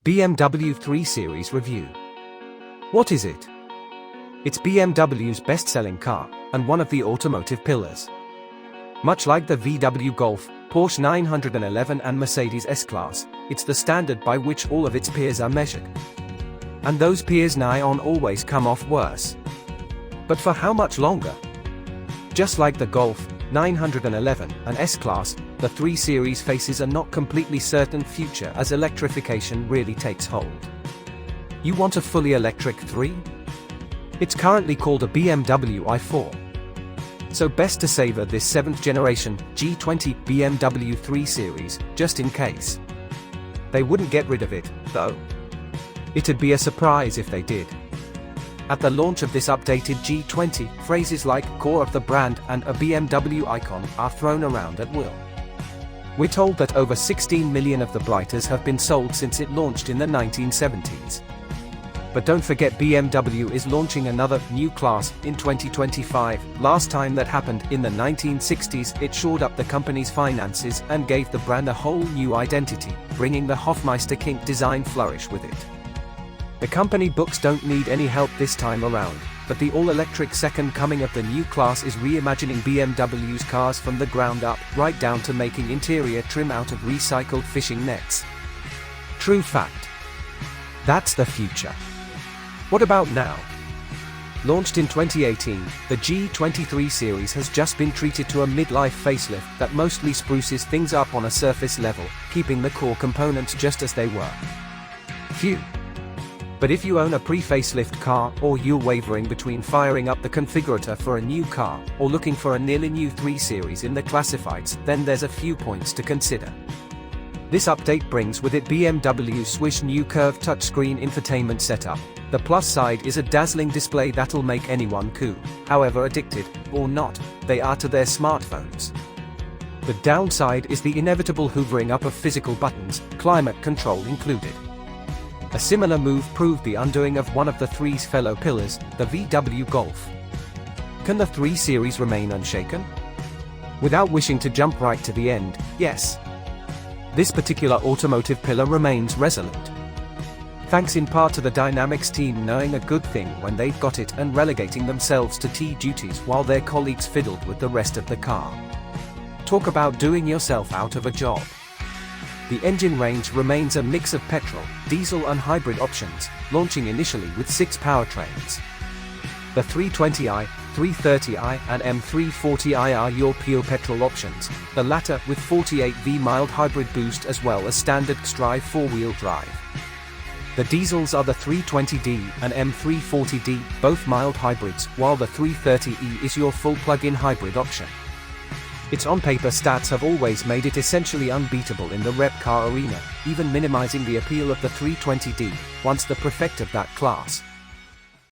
BMW 3 Series Review. What is it? It's BMW's best-selling car, and one of the automotive pillars. Much like the VW Golf, Porsche 911 and Mercedes S-Class, it's the standard by which all of its peers are measured. And those peers nigh on always come off worse. But for how much longer? Just like the Golf, 911, and S-Class, the 3 Series faces a not completely certain future as electrification really takes hold. You want a fully electric 3? It's currently called a BMW i4. So best to savor this 7th generation G20 BMW 3 Series, just in case. They wouldn't get rid of it, though. It'd be a surprise if they did. At the launch of this updated G20, phrases like core of the brand and a BMW icon are thrown around at will. We're told that over 16 million of the blighters have been sold since it launched in the 1970s. But don't forget, BMW is launching another new class in 2025. Last time that happened, in the 1960s, it shored up the company's finances and gave the brand a whole new identity, bringing the Hofmeister kink design flourish with it. The company books don't need any help this time around, but the all-electric second coming of the new class is reimagining BMW's cars from the ground up, right down to making interior trim out of recycled fishing nets. True fact. That's the future. What about now? Launched in 2018, the G23 series has just been treated to a midlife facelift that mostly spruces things up on a surface level, keeping the core components just as they were. Phew. But if you own a pre-facelift car, or you're wavering between firing up the configurator for a new car, or looking for a nearly new 3 Series in the classifieds, then there's a few points to consider. This update brings with it BMW's swish new curved touchscreen infotainment setup. The plus side is a dazzling display that'll make anyone cool, however addicted, or not, they are to their smartphones. The downside is the inevitable hoovering up of physical buttons, climate control included. A similar move proved the undoing of one of the 3's fellow pillars, the VW Golf. Can the 3 Series remain unshaken? Without wishing to jump right to the end, yes. This particular automotive pillar remains resolute. Thanks in part to the Dynamics team knowing a good thing when they've got it and relegating themselves to tea duties while their colleagues fiddled with the rest of the car. Talk about doing yourself out of a job. The engine range remains a mix of petrol, diesel and hybrid options, launching initially with 6 powertrains. The 320i, 330i and M340i are your pure petrol options, the latter with 48V mild hybrid boost as well as standard xDrive 4-wheel drive. The diesels are the 320d and M340d, both mild hybrids, while the 330e is your full plug-in hybrid option. Its on-paper stats have always made it essentially unbeatable in the rep car arena, even minimizing the appeal of the 320d, once the prefect of that class.